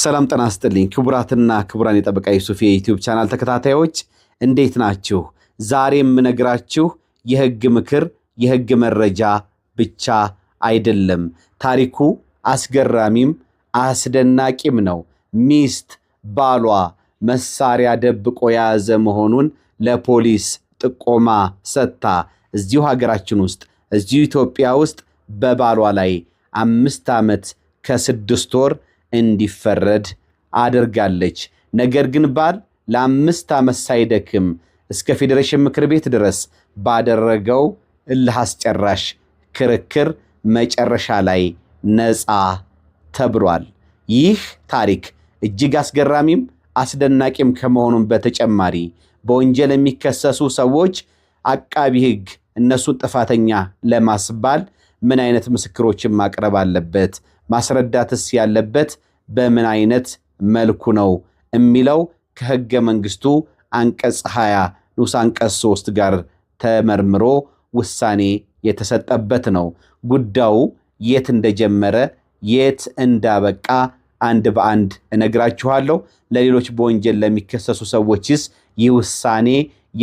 ሰላም ጤና ይስጥልኝ ክቡራትና ክቡራን የጠበቃ ዩሱፍ የዩቲዩብ ቻናል ተከታታዮች እንዴት ናችሁ? ዛሬም ነግራችሁ የህግ ምክር የህግ መረጃ ብቻ አይደለም። ታሪኩ አስገራሚም አስደናቂም ነው። ሚስት ባሏ መሳሪያ ደብቆ ያዘ መሆኑን ለፖሊስ ጥቆማ ሰጥታ እዚሁ ሀገራችን ውስጥ እዚሁ ኢትዮጵያ ውስጥ በባሏ ላይ 5 ዓመት ከ6 ወር እንዲፈረድ አድርጋለች። ነገር ግን ባል ለ5 ዓመት ሳይደክም እስከ ፌዴሬሽን ምክር ቤት ድረስ ባደረገው እልህ አስጨራሽ ክርክር መጨረሻ ላይ ነፃ ተብሏል። ይህ ታሪክ እጅግ አስገራሚም አስደናቂም ከመሆኑም በተጨማሪ በወንጀል የሚከሰሱ ሰዎች አቃቢ ህግ እነሱን ጥፋተኛ ለማስባል ምን አይነት ምስክሮችን ማቅረብ አለበት፣ ማስረዳትስ ያለበት በምን አይነት መልኩ ነው የሚለው ከህገ መንግስቱ አንቀጽ 20 ንዑስ አንቀጽ 3 ጋር ተመርምሮ ውሳኔ የተሰጠበት ነው። ጉዳዩ የት እንደጀመረ የት እንዳበቃ አንድ በአንድ እነግራችኋለሁ። ለሌሎች በወንጀል ለሚከሰሱ ሰዎችስ ይህ ውሳኔ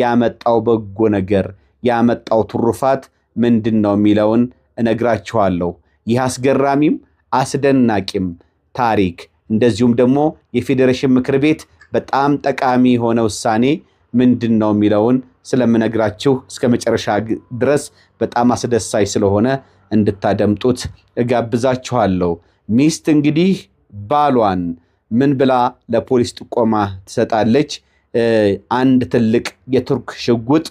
ያመጣው በጎ ነገር ያመጣው ትሩፋት ምንድነው የሚለውን እነግራችኋለሁ። ይህ አስገራሚም አስደናቂም ታሪክ እንደዚሁም ደግሞ የፌዴሬሽን ምክር ቤት በጣም ጠቃሚ የሆነ ውሳኔ ምንድነው የሚለውን ስለምነግራችሁ እስከ መጨረሻ ድረስ በጣም አስደሳች ስለሆነ እንድታደምጡት እጋብዛችኋለሁ። ሚስት እንግዲህ ባሏን ምን ብላ ለፖሊስ ጥቆማ ትሰጣለች? አንድ ትልቅ የቱርክ ሽጉጥ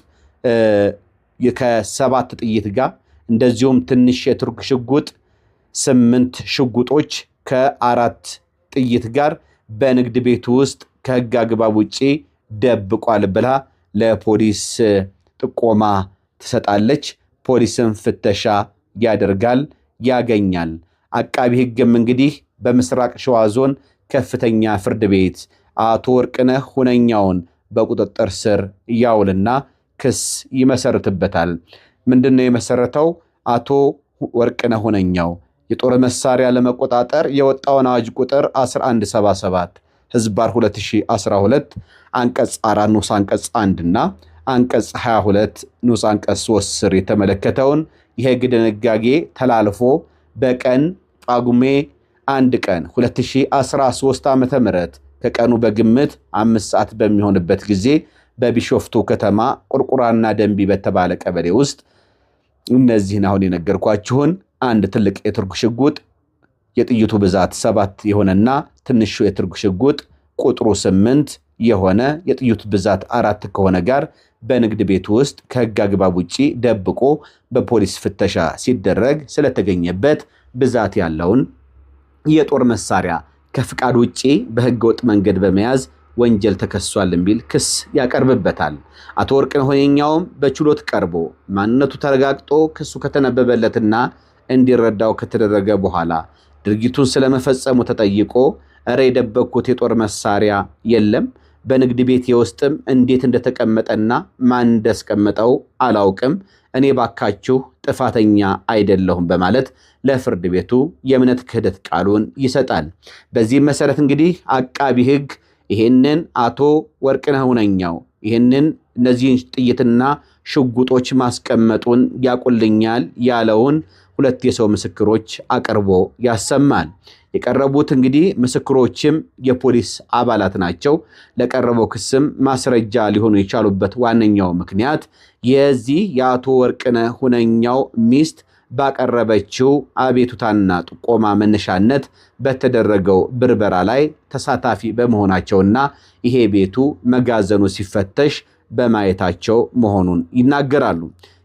ከ7 ጥይት ጋር እንደዚሁም ትንሽ የቱርክ ሽጉጥ 8 ሽጉጦች ከ4 ጥይት ጋር በንግድ ቤቱ ውስጥ ከህግ አግባብ ውጪ ደብቋል ብላ ለፖሊስ ጥቆማ ትሰጣለች። ፖሊስም ፍተሻ ያደርጋል፣ ያገኛል። አቃቢ ህግም እንግዲህ በምስራቅ ሸዋ ዞን ከፍተኛ ፍርድ ቤት አቶ ወርቅነህ ሁነኛውን በቁጥጥር ስር ያውልና ክስ ይመሰርትበታል። ምንድነው የመሰረተው? አቶ ወርቅነህ ሁነኛው የጦር መሳሪያ ለመቆጣጠር የወጣውን አዋጅ ቁጥር 1177 ህዝባር 2012 አንቀጽ 4 ንዑስ አንቀጽ 1 እና አንቀጽ 22 ንዑስ አንቀጽ 3 ስር የተመለከተውን የህግ ድንጋጌ ተላልፎ በቀን ጳጉሜ 1 ቀን 2013 ዓ.ም ከቀኑ በግምት 5 ሰዓት በሚሆንበት ጊዜ በቢሾፍቱ ከተማ ቁርቁራና ደንቢ በተባለ ቀበሌ ውስጥ እነዚህን አሁን የነገርኳችሁን አንድ ትልቅ የቱርክ ሽጉጥ የጥይቱ ብዛት 7 የሆነና ትንሹ የቱርክ ሽጉጥ ቁጥሩ 8 የሆነ የጥይቱ ብዛት 4 ከሆነ ጋር በንግድ ቤቱ ውስጥ ከህግ አግባብ ውጪ ደብቆ በፖሊስ ፍተሻ ሲደረግ ስለተገኘበት ብዛት ያለውን የጦር መሳሪያ ከፍቃድ ውጪ በህገ ወጥ መንገድ በመያዝ ወንጀል ተከሷል የሚል ክስ ያቀርብበታል። አቶ ወርቅነህ ሁነኛውም በችሎት ቀርቦ ማንነቱ ተረጋግጦ ክሱ ከተነበበለትና እንዲረዳው ከተደረገ በኋላ ድርጊቱን ስለመፈጸሙ ተጠይቆ እረ የደበቅኩት የጦር መሳሪያ የለም፣ በንግድ ቤት የውስጥም እንዴት እንደተቀመጠና ማን እንዳስቀመጠው አላውቅም፣ እኔ ባካችሁ ጥፋተኛ አይደለሁም በማለት ለፍርድ ቤቱ የእምነት ክህደት ቃሉን ይሰጣል። በዚህም መሰረት እንግዲህ አቃቢ ህግ ይሄንን አቶ ወርቅነህ ሁነኛው ይሄንን እነዚህን ጥይትና ሽጉጦች ማስቀመጡን ያቁልኛል ያለውን 2 የሰው ምስክሮች አቅርቦ ያሰማል። የቀረቡት እንግዲህ ምስክሮችም የፖሊስ አባላት ናቸው። ለቀረበው ክስም ማስረጃ ሊሆኑ የቻሉበት ዋነኛው ምክንያት የዚህ የአቶ ወርቅነህ ሁነኛው ሚስት ባቀረበችው አቤቱታና ጥቆማ መነሻነት በተደረገው ብርበራ ላይ ተሳታፊ በመሆናቸውና ይሄ ቤቱ መጋዘኑ ሲፈተሽ በማየታቸው መሆኑን ይናገራሉ።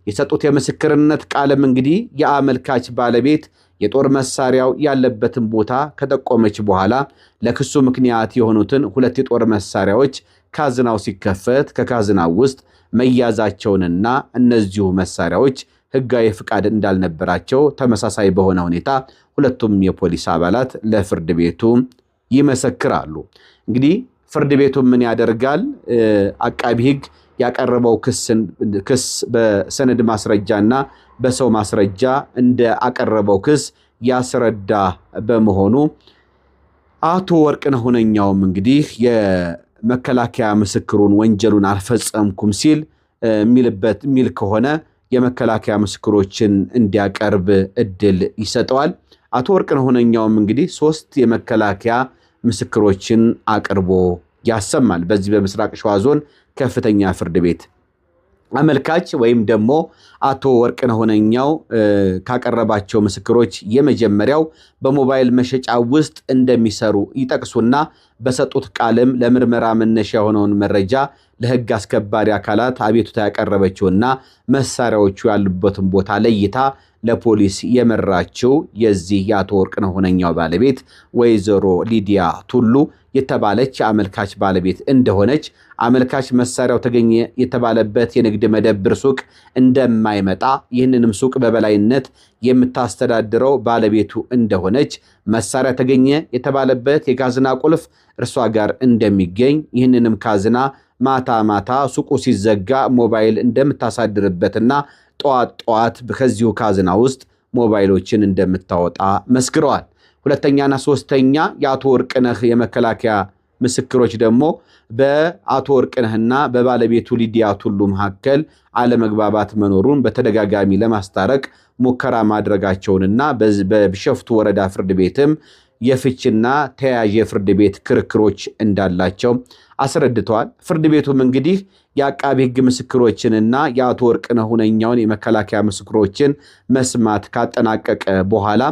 የሰጡት የምስክርነት ቃልም እንግዲህ የአመልካች ባለቤት የጦር መሳሪያው ያለበትን ቦታ ከጠቆመች በኋላ ለክሱ ምክንያት የሆኑትን 2 የጦር መሳሪያዎች ካዝናው ሲከፈት ከካዝናው ውስጥ መያዛቸውንና እነዚሁ መሳሪያዎች ህጋዊ ፍቃድ እንዳልነበራቸው ተመሳሳይ በሆነ ሁኔታ ሁለቱም የፖሊስ አባላት ለፍርድ ቤቱ ይመሰክራሉ። እንግዲህ ፍርድ ቤቱ ምን ያደርጋል? አቃቢ ህግ ያቀረበው ክስ በሰነድ ማስረጃና በሰው ማስረጃ እንደ አቀረበው ክስ ያስረዳ በመሆኑ አቶ ወርቅነህ ሁነኛውም እንግዲህ የመከላከያ ምስክሩን ወንጀሉን አልፈጸምኩም ሲል የሚል ከሆነ የመከላከያ ምስክሮችን እንዲያቀርብ እድል ይሰጠዋል። አቶ ወርቅነህ ሁነኛውም እንግዲህ 3 የመከላከያ ምስክሮችን አቅርቦ ያሰማል። በዚህ በምስራቅ ሸዋ ዞን ከፍተኛ ፍርድ ቤት አመልካች ወይም ደግሞ አቶ ወርቅነህ ሁነኛው ካቀረባቸው ምስክሮች የመጀመሪያው በሞባይል መሸጫ ውስጥ እንደሚሰሩ ይጠቅሱና በሰጡት ቃልም ለምርመራ መነሻ የሆነውን መረጃ ለሕግ አስከባሪ አካላት አቤቱታ ያቀረበችውና መሳሪያዎቹ ያሉበትን ቦታ ለይታ ለፖሊስ የመራችው የዚህ የአቶ ወርቅነህ ሁነኛው ባለቤት ወይዘሮ ሊዲያ ቱሉ የተባለች የአመልካች ባለቤት እንደሆነች አመልካች መሳሪያው ተገኘ የተባለበት የንግድ መደብር ሱቅ እንደማይመጣ ይህንንም ሱቅ በበላይነት የምታስተዳድረው ባለቤቱ እንደሆነች መሳሪያ ተገኘ የተባለበት የካዝና ቁልፍ እርሷ ጋር እንደሚገኝ ይህንንም ካዝና ማታ ማታ ሱቁ ሲዘጋ ሞባይል እንደምታሳድርበትና ጧት ከዚሁ ካዝና ውስጥ ሞባይሎችን እንደምታወጣ መስክረዋል። ሁለተኛና ሶስተኛ የአቶ ወርቅነህ የመከላከያ ምስክሮች ደግሞ በአቶ ወርቅነህና በባለቤቱ ሊዲያ ቱሉ መካከል አለመግባባት መኖሩን በተደጋጋሚ ለማስታረቅ ሙከራ ማድረጋቸውንና በቢሾፍቱ ወረዳ ፍርድ ቤትም የፍችና ተያያዥ የፍርድ ቤት ክርክሮች እንዳላቸው አስረድተዋል። ፍርድ ቤቱም እንግዲህ የአቃቢ ሕግ ምስክሮችንና የአቶ ወርቅነህ ሁነኛውን የመከላከያ ምስክሮችን መስማት ካጠናቀቀ በኋላ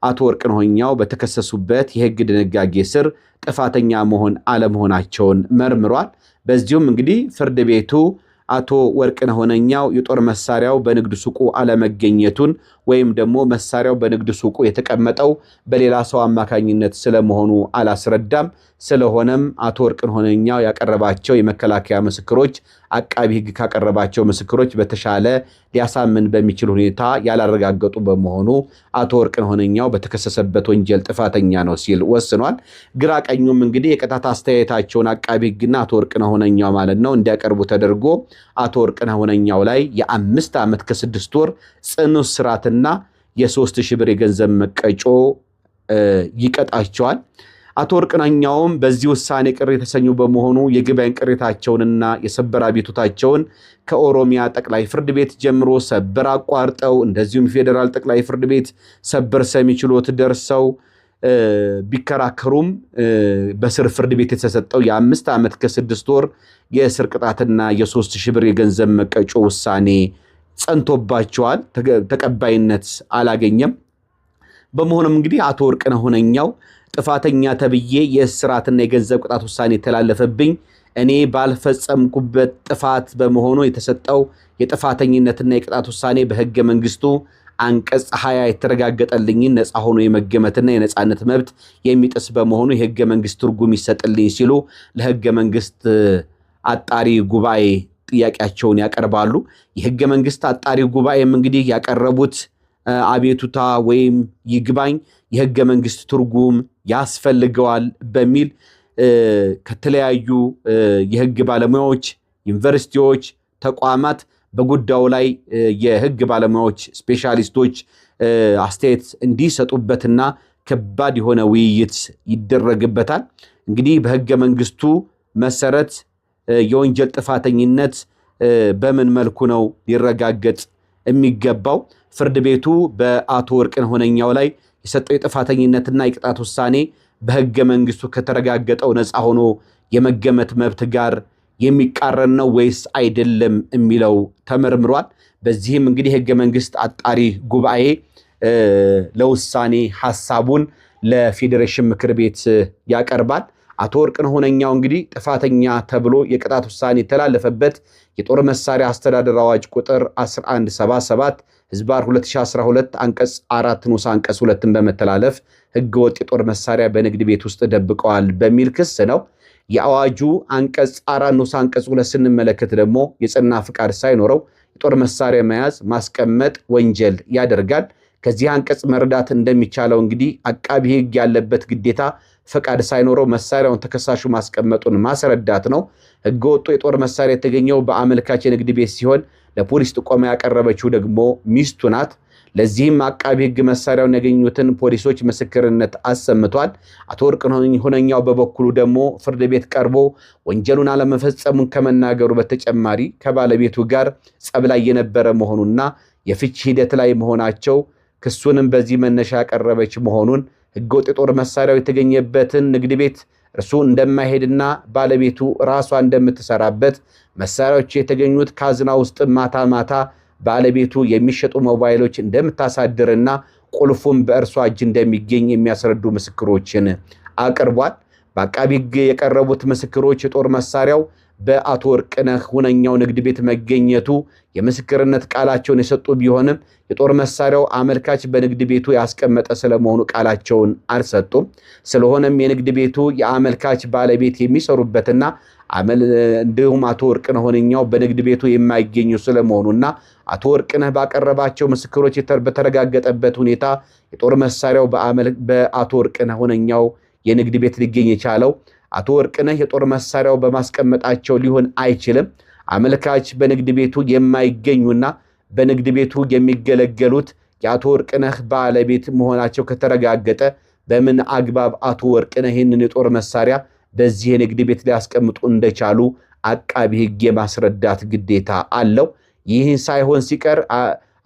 አቶ ወርቅነህ ሁነኛው በተከሰሱበት የሕግ ድንጋጌ ስር ጥፋተኛ መሆን አለመሆናቸውን መርምሯል። በዚሁም እንግዲህ ፍርድ ቤቱ አቶ ወርቅነህ ሁነኛው የጦር መሳሪያው በንግድ ሱቁ አለመገኘቱን ወይም ደግሞ መሳሪያው በንግድ ሱቁ የተቀመጠው በሌላ ሰው አማካኝነት ስለመሆኑ አላስረዳም። ስለሆነም አቶ ወርቅነህ ሁነኛው ያቀረባቸው የመከላከያ ምስክሮች አቃቢ ሕግ ካቀረባቸው ምስክሮች በተሻለ ሊያሳምን በሚችል ሁኔታ ያላረጋገጡ በመሆኑ አቶ ወርቅነህ ሁነኛው በተከሰሰበት ወንጀል ጥፋተኛ ነው ሲል ወስኗል። ግራ ቀኙም እንግዲህ የቅጣት አስተያየታቸውን አቃቢ ሕግና አቶ ወርቅነህ ሁነኛው ማለት ነው እንዲያቀርቡ ተደርጎ አቶ ወርቅነህ ሁነኛው ላይ የ5 ዓመት ከ6 ወር ጽኑ እስራትና የ3,000 ብር የገንዘብ መቀጮ ይቀጣቸዋል። አቶ ወርቅነህ ሁነኛውም በዚህ ውሳኔ ቅር የተሰኙ በመሆኑ የይግባኝ ቅሬታቸውንና የሰበር አቤቱታቸውን ከኦሮሚያ ጠቅላይ ፍርድ ቤት ጀምሮ ሰበር አቋርጠው እንደዚሁም ፌዴራል ጠቅላይ ፍርድ ቤት ሰበር ሰሚ ችሎት ደርሰው ቢከራከሩም በስር ፍርድ ቤት የተሰጠው የ5 ዓመት ከ6 ወር የእስር ቅጣትና የ3,000 ብር የገንዘብ መቀጮ ውሳኔ ጸንቶባቸዋል። ተቀባይነት አላገኘም። በመሆኑም እንግዲህ አቶ ወርቅነህ ሁነኛው ጥፋተኛ ተብዬ የእስራትና የገንዘብ ቅጣት ውሳኔ የተላለፈብኝ እኔ ባልፈጸምኩበት ጥፋት በመሆኑ የተሰጠው የጥፋተኝነትና የቅጣት ውሳኔ በሕገ መንግስቱ አንቀጽ 20 የተረጋገጠልኝን ነፃ ሆኖ የመገመትና የነፃነት መብት የሚጥስ በመሆኑ የሕገ መንግስት ትርጉም ይሰጥልኝ ሲሉ ለሕገ መንግስት አጣሪ ጉባኤ ጥያቄያቸውን ያቀርባሉ። የሕገ መንግስት አጣሪ ጉባኤም እንግዲህ ያቀረቡት አቤቱታ ወይም ይግባኝ የሕገ መንግስት ትርጉም ያስፈልገዋል በሚል ከተለያዩ የሕግ ባለሙያዎች፣ ዩኒቨርሲቲዎች፣ ተቋማት በጉዳዩ ላይ የሕግ ባለሙያዎች ስፔሻሊስቶች አስተያየት እንዲሰጡበትና ከባድ የሆነ ውይይት ይደረግበታል። እንግዲህ በሕገ መንግስቱ መሰረት የወንጀል ጥፋተኝነት በምን መልኩ ነው ሊረጋገጥ የሚገባው? ፍርድ ቤቱ በአቶ ወርቅነህ ሁነኛው ላይ የሰጠው የጥፋተኝነትና የቅጣት ውሳኔ በሕገ መንግስቱ ከተረጋገጠው ነፃ ሆኖ የመገመት መብት ጋር የሚቃረን ነው ወይስ አይደለም የሚለው ተመርምሯል። በዚህም እንግዲህ ሕገ መንግስት አጣሪ ጉባኤ ለውሳኔ ሐሳቡን ለፌዴሬሽን ምክር ቤት ያቀርባል። አቶ ወርቅነህ ሁነኛው እንግዲህ ጥፋተኛ ተብሎ የቅጣት ውሳኔ የተላለፈበት የጦር መሳሪያ አስተዳደር አዋጅ ቁጥር 1177 ህዝባር 2012 አንቀጽ 4 ንዑስ አንቀጽ 2ን በመተላለፍ ህገወጥ የጦር መሳሪያ በንግድ ቤት ውስጥ ደብቀዋል በሚል ክስ ነው። የአዋጁ አንቀጽ 4 ንዑስ አንቀጽ 2 ስንመለከት ደግሞ የጸና ፍቃድ ሳይኖረው የጦር መሳሪያ መያዝ ማስቀመጥ ወንጀል ያደርጋል። ከዚህ አንቀጽ መረዳት እንደሚቻለው እንግዲህ አቃቢ ሕግ ያለበት ግዴታ ፈቃድ ሳይኖረው መሳሪያውን ተከሳሹ ማስቀመጡን ማስረዳት ነው። ህገወጡ የጦር መሳሪያ የተገኘው በአመልካች የንግድ ቤት ሲሆን ለፖሊስ ጥቆማ ያቀረበችው ደግሞ ሚስቱ ናት። ለዚህም አቃቢ ሕግ መሳሪያውን ያገኙትን ፖሊሶች ምስክርነት አሰምቷል። አቶ ወርቅነህ ሁነኛው በበኩሉ ደግሞ ፍርድ ቤት ቀርቦ ወንጀሉን አለመፈጸሙን ከመናገሩ በተጨማሪ ከባለቤቱ ጋር ጸብ ላይ የነበረ መሆኑና የፍቺ ሂደት ላይ መሆናቸው ክሱንም በዚህ መነሻ ያቀረበች መሆኑን ሕገወጥ የጦር መሳሪያው የተገኘበትን ንግድ ቤት እርሱ እንደማይሄድና ባለቤቱ ራሷ እንደምትሰራበት መሳሪያዎች የተገኙት ካዝና ውስጥ ማታ ማታ ባለቤቱ የሚሸጡ ሞባይሎች እንደምታሳድርና ቁልፉም በእርሷ እጅ እንደሚገኝ የሚያስረዱ ምስክሮችን አቅርቧል። በአቃቢ ሕግ የቀረቡት ምስክሮች የጦር መሳሪያው በአቶ ወርቅነህ ሁነኛው ንግድ ቤት መገኘቱ የምስክርነት ቃላቸውን የሰጡ ቢሆንም የጦር መሳሪያው አመልካች በንግድ ቤቱ ያስቀመጠ ስለመሆኑ ቃላቸውን አልሰጡም። ስለሆነም የንግድ ቤቱ የአመልካች ባለቤት የሚሰሩበትና እንዲሁም አቶ ወርቅነህ ሁነኛው በንግድ ቤቱ የማይገኙ ስለመሆኑና አቶ ወርቅነህ ባቀረባቸው ምስክሮች በተረጋገጠበት ሁኔታ የጦር መሳሪያው በአቶ ወርቅነህ ሁነኛው የንግድ ቤት ሊገኝ የቻለው አቶ ወርቅነህ የጦር መሳሪያው በማስቀመጣቸው ሊሆን አይችልም። አመልካች በንግድ ቤቱ የማይገኙና በንግድ ቤቱ የሚገለገሉት የአቶ ወርቅነህ ባለቤት መሆናቸው ከተረጋገጠ በምን አግባብ አቶ ወርቅነህ ይህንን የጦር መሳሪያ በዚህ የንግድ ቤት ሊያስቀምጡ እንደቻሉ አቃቢ ሕግ የማስረዳት ግዴታ አለው። ይህን ሳይሆን ሲቀር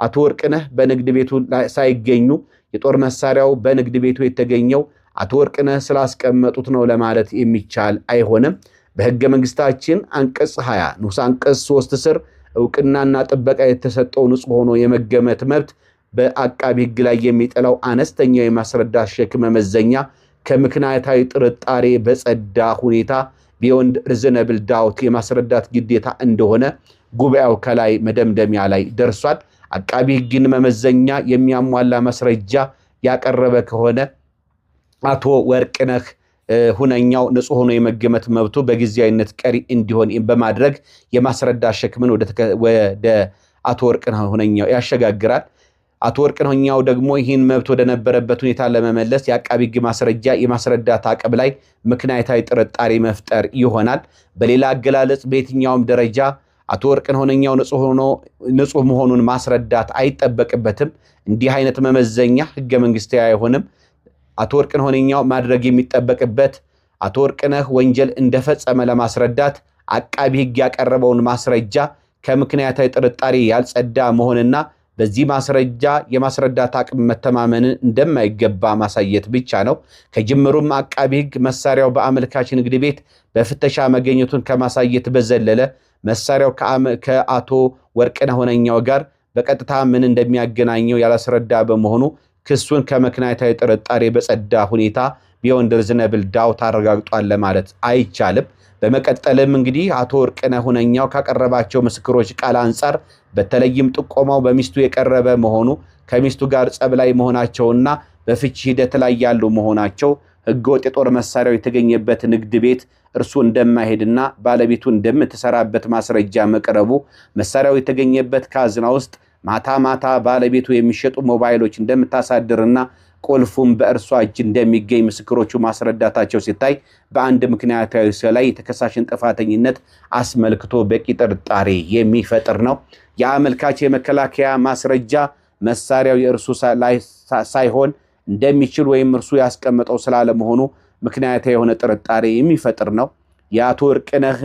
አቶ ወርቅነህ በንግድ ቤቱ ሳይገኙ የጦር መሳሪያው በንግድ ቤቱ የተገኘው አቶ ወርቅነህ ስላስቀመጡት ነው ለማለት የሚቻል አይሆንም። በሕገ መንግስታችን አንቀጽ 20 ንዑስ አንቀጽ 3 ስር ዕውቅናና ጥበቃ የተሰጠው ንጹህ ሆኖ የመገመት መብት በአቃቢ ሕግ ላይ የሚጥለው አነስተኛ የማስረዳት ሸክም መመዘኛ ከምክንያታዊ ጥርጣሬ በጸዳ ሁኔታ ቢዮንድ ሪዝነብል ዳውት የማስረዳት ግዴታ እንደሆነ ጉባኤው ከላይ መደምደሚያ ላይ ደርሷል። አቃቢ ሕግን መመዘኛ የሚያሟላ ማስረጃ ያቀረበ ከሆነ አቶ ወርቅነህ ሁነኛው ንጹህ ሆኖ የመገመት መብቱ በጊዜያዊነት ቀሪ እንዲሆን በማድረግ የማስረዳት ሸክምን ወደ አቶ ወርቅነህ ሁነኛው ያሸጋግራል። አቶ ወርቅነህ ሁነኛው ደግሞ ይህን መብት ወደ ነበረበት ሁኔታ ለመመለስ የአቃቢ ሕግ ማስረጃ የማስረዳት አቅም ላይ ምክንያታዊ ጥርጣሬ መፍጠር ይሆናል። በሌላ አገላለጽ በየትኛውም ደረጃ አቶ ወርቅነህ ሁነኛው ንጹህ መሆኑን ማስረዳት አይጠበቅበትም። እንዲህ አይነት መመዘኛ ሕገ መንግስታዊ አይሆንም። አቶ ወርቅነህ ሁነኛው ማድረግ የሚጠበቅበት አቶ ወርቅነህ ወንጀል እንደፈጸመ ለማስረዳት አቃቢ ሕግ ያቀረበውን ማስረጃ ከምክንያታዊ ጥርጣሬ ያልጸዳ መሆንና በዚህ ማስረጃ የማስረዳት አቅም መተማመንን እንደማይገባ ማሳየት ብቻ ነው። ከጅምሩም አቃቢ ሕግ መሳሪያው በአመልካች ንግድ ቤት በፍተሻ መገኘቱን ከማሳየት በዘለለ መሳሪያው ከአቶ ወርቅነህ ሁነኛው ጋር በቀጥታ ምን እንደሚያገናኘው ያላስረዳ በመሆኑ ክሱን ከምክንያታዊ ጥርጣሬ በጸዳ ሁኔታ ቢዮንድ ሪዝነብል ዳውት አረጋግጧል ለማለት አይቻልም። በመቀጠልም እንግዲህ አቶ ወርቅነህ ሁነኛው ካቀረባቸው ምስክሮች ቃል አንጻር በተለይም ጥቆማው በሚስቱ የቀረበ መሆኑ ከሚስቱ ጋር ጸብ ላይ መሆናቸውና በፍቺ ሂደት ላይ ያሉ መሆናቸው ሕገወጥ የጦር መሳሪያው የተገኘበት ንግድ ቤት እርሱ እንደማይሄድና ባለቤቱ እንደምትሰራበት ማስረጃ መቅረቡ መሳሪያው የተገኘበት ካዝና ውስጥ ማታ ማታ ባለቤቱ የሚሸጡ ሞባይሎች እንደምታሳድርና ቁልፉም በእርሷ እጅ እንደሚገኝ ምስክሮቹ ማስረዳታቸው ሲታይ በአንድ ምክንያታዊ ላይ የተከሳሽን ጥፋተኝነት አስመልክቶ በቂ ጥርጣሬ የሚፈጥር ነው። የአመልካች የመከላከያ ማስረጃ መሳሪያው የእርሱ ሳይሆን እንደሚችል ወይም እርሱ ያስቀመጠው ስላለመሆኑ ምክንያታዊ የሆነ ጥርጣሬ የሚፈጥር ነው። የአቶ ወርቅነህ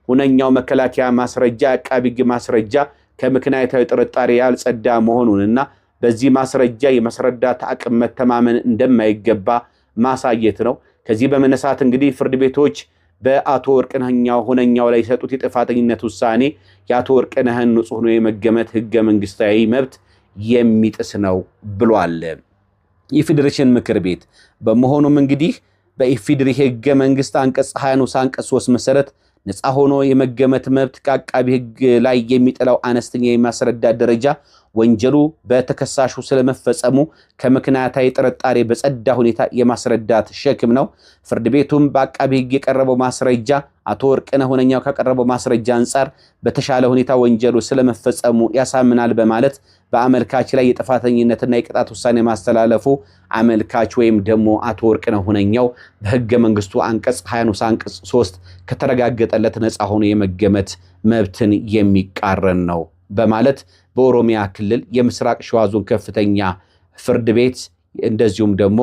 ሁነኛው መከላከያ ማስረጃ አቃቢ ሕግ ማስረጃ ከምክንያታዊ ጥርጣሬ ያልጸዳ መሆኑንና በዚህ ማስረጃ የማስረዳት አቅም መተማመን እንደማይገባ ማሳየት ነው። ከዚህ በመነሳት እንግዲህ ፍርድ ቤቶች በአቶ ወርቅነህ ሁነኛው ላይ የሰጡት የጥፋተኝነት ውሳኔ የአቶ ወርቅነህን ንጹህ ሆኖ የመገመት ሕገ መንግስታዊ መብት የሚጥስ ነው ብሏል የፌዴሬሽን ምክር ቤት። በመሆኑም እንግዲህ በኢፌዴሪ ሕገ መንግስት አንቀጽ 20 ንዑስ አንቀጽ 3 መሰረት ነፃ ሆኖ የመገመት መብት ከአቃቢ ሕግ ላይ የሚጥለው አነስተኛ የማስረዳት ደረጃ ወንጀሉ በተከሳሹ ስለመፈጸሙ ከምክንያታዊ ጥርጣሬ በጸዳ ሁኔታ የማስረዳት ሸክም ነው። ፍርድ ቤቱም በአቃቢ ሕግ የቀረበው ማስረጃ አቶ ወርቅነህ ሁነኛው ካቀረበው ማስረጃ አንጻር በተሻለ ሁኔታ ወንጀሉ ስለመፈጸሙ ያሳምናል በማለት በአመልካች ላይ የጥፋተኝነትና የቅጣት ውሳኔ ማስተላለፉ አመልካች ወይም ደግሞ አቶ ወርቅነህ ሁነኛው በሕገ መንግስቱ አንቀጽ 20 ንዑስ አንቀጽ 3 ከተረጋገጠለት ነፃ ሆኖ የመገመት መብትን የሚቃረን ነው በማለት በኦሮሚያ ክልል የምስራቅ ሸዋ ዞን ከፍተኛ ፍርድ ቤት እንደዚሁም ደግሞ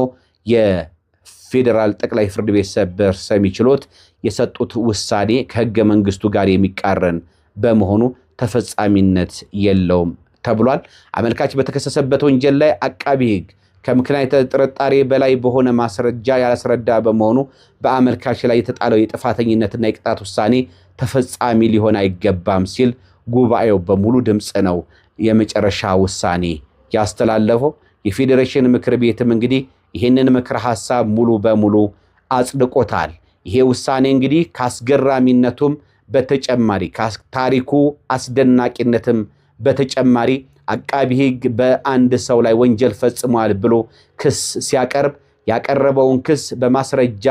የፌዴራል ጠቅላይ ፍርድ ቤት ሰበር ሰሚ ችሎት የሰጡት ውሳኔ ከህገ መንግስቱ ጋር የሚቃረን በመሆኑ ተፈጻሚነት የለውም ተብሏል። አመልካች በተከሰሰበት ወንጀል ላይ አቃቢ ህግ ከምክንያት ጥርጣሬ በላይ በሆነ ማስረጃ ያላስረዳ በመሆኑ በአመልካች ላይ የተጣለው የጥፋተኝነትና የቅጣት ውሳኔ ተፈጻሚ ሊሆን አይገባም ሲል ጉባኤው በሙሉ ድምጽ ነው የመጨረሻ ውሳኔ ያስተላለፈው። የፌዴሬሽን ምክር ቤትም እንግዲህ ይህንን ምክር ሐሳብ ሙሉ በሙሉ አጽድቆታል። ይሄ ውሳኔ እንግዲህ ካስገራሚነቱም በተጨማሪ ታሪኩ አስደናቂነትም በተጨማሪ አቃቢ ህግ በአንድ ሰው ላይ ወንጀል ፈጽሟል ብሎ ክስ ሲያቀርብ ያቀረበውን ክስ በማስረጃ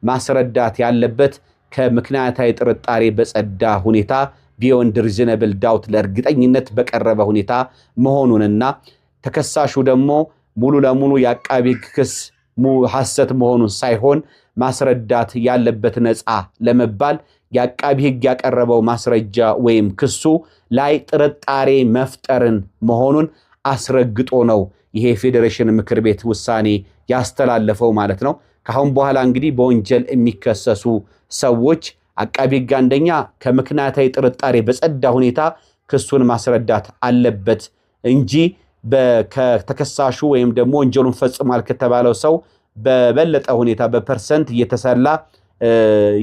ማስረዳት ያለበት ከምክንያታዊ ጥርጣሬ በጸዳ ሁኔታ ቢዮንድ ሪዝነብል ዳውት ለእርግጠኝነት በቀረበ ሁኔታ መሆኑንና ተከሳሹ ደግሞ ሙሉ ለሙሉ የአቃቢ ህግ ክስ ሐሰት መሆኑን ሳይሆን ማስረዳት ያለበት ነፃ ለመባል የአቃቢ ህግ ያቀረበው ማስረጃ ወይም ክሱ ላይ ጥርጣሬ መፍጠርን መሆኑን አስረግጦ ነው ይሄ ፌዴሬሽን ምክር ቤት ውሳኔ ያስተላለፈው ማለት ነው። ካሁን በኋላ እንግዲህ በወንጀል የሚከሰሱ ሰዎች አቃቢ ህግ አንደኛ ከምክንያታዊ ጥርጣሬ በጸዳ ሁኔታ ክሱን ማስረዳት አለበት እንጂ ከተከሳሹ ወይም ደግሞ ወንጀሉን ፈጽሟል ከተባለው ሰው በበለጠ ሁኔታ በፐርሰንት እየተሰላ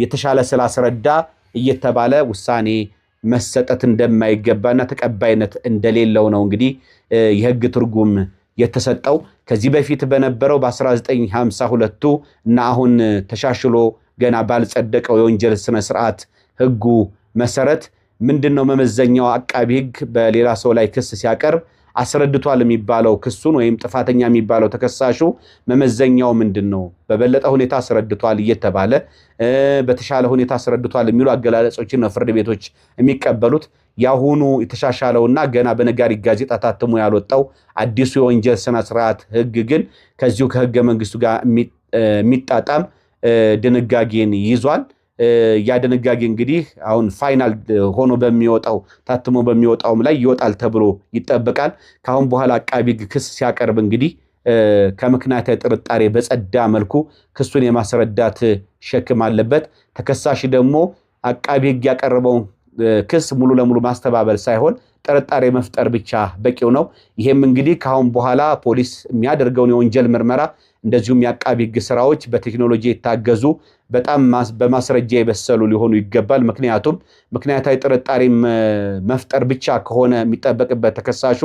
የተሻለ ስላስረዳ እየተባለ ውሳኔ መሰጠት እንደማይገባና ተቀባይነት እንደሌለው ነው እንግዲህ የህግ ትርጉም የተሰጠው። ከዚህ በፊት በነበረው በ1952 እና አሁን ተሻሽሎ ገና ባልጸደቀው የወንጀል ስነ ስርዓት ህጉ መሰረት ምንድነው መመዘኛው? አቃቢ ህግ በሌላ ሰው ላይ ክስ ሲያቀርብ አስረድቷል የሚባለው ክሱን ወይም ጥፋተኛ የሚባለው ተከሳሹ መመዘኛው ምንድነው? በበለጠ ሁኔታ አስረድቷል እየተባለ በተሻለ ሁኔታ አስረድቷል የሚሉ አገላለጾችን ነው ፍርድ ቤቶች የሚቀበሉት። ያሁኑ የተሻሻለውና ገና በነጋሪት ጋዜጣ ታትሞ ያልወጣው አዲሱ የወንጀል ስነ ስርዓት ህግ ግን ከዚሁ ከህገ መንግስቱ ጋር የሚጣጣም ድንጋጌን ይዟል። ያ ድንጋጌ እንግዲህ አሁን ፋይናል ሆኖ በሚወጣው ታትሞ በሚወጣውም ላይ ይወጣል ተብሎ ይጠበቃል። ካሁን በኋላ አቃቢ ህግ ክስ ሲያቀርብ እንግዲህ ከምክንያታዊ ጥርጣሬ በጸዳ መልኩ ክሱን የማስረዳት ሸክም አለበት። ተከሳሽ ደግሞ አቃቢ ህግ ያቀረበውን ክስ ሙሉ ለሙሉ ማስተባበል ሳይሆን ጥርጣሬ መፍጠር ብቻ በቂው ነው። ይሄም እንግዲህ ካሁን በኋላ ፖሊስ የሚያደርገውን የወንጀል ምርመራ እንደዚሁም የአቃቢ ህግ ስራዎች በቴክኖሎጂ የታገዙ በጣም በማስረጃ የበሰሉ ሊሆኑ ይገባል። ምክንያቱም ምክንያታዊ ጥርጣሬ መፍጠር ብቻ ከሆነ የሚጠበቅበት ተከሳሹ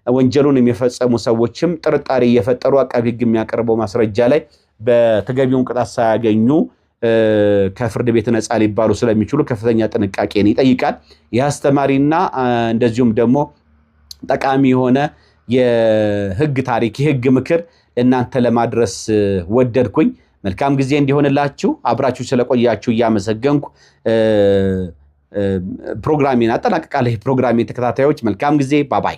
ወንጀሉን የሚፈጸሙ ሰዎችም ጥርጣሬ እየፈጠሩ አቃቢ ህግ የሚያቀርበው ማስረጃ ላይ በተገቢውን ቅጣት ሳያገኙ ከፍርድ ቤት ነፃ ሊባሉ ስለሚችሉ ከፍተኛ ጥንቃቄን ይጠይቃል። የአስተማሪና እንደዚሁም ደግሞ ጠቃሚ የሆነ የህግ ታሪክ የህግ ምክር እናንተ ለማድረስ ወደድኩኝ። መልካም ጊዜ እንዲሆንላችሁ አብራችሁ ስለቆያችሁ እያመሰገንኩ ፕሮግራሜን አጠናቅቃለሁ። ፕሮግራሜን ተከታታዮች መልካም ጊዜ። ባባይ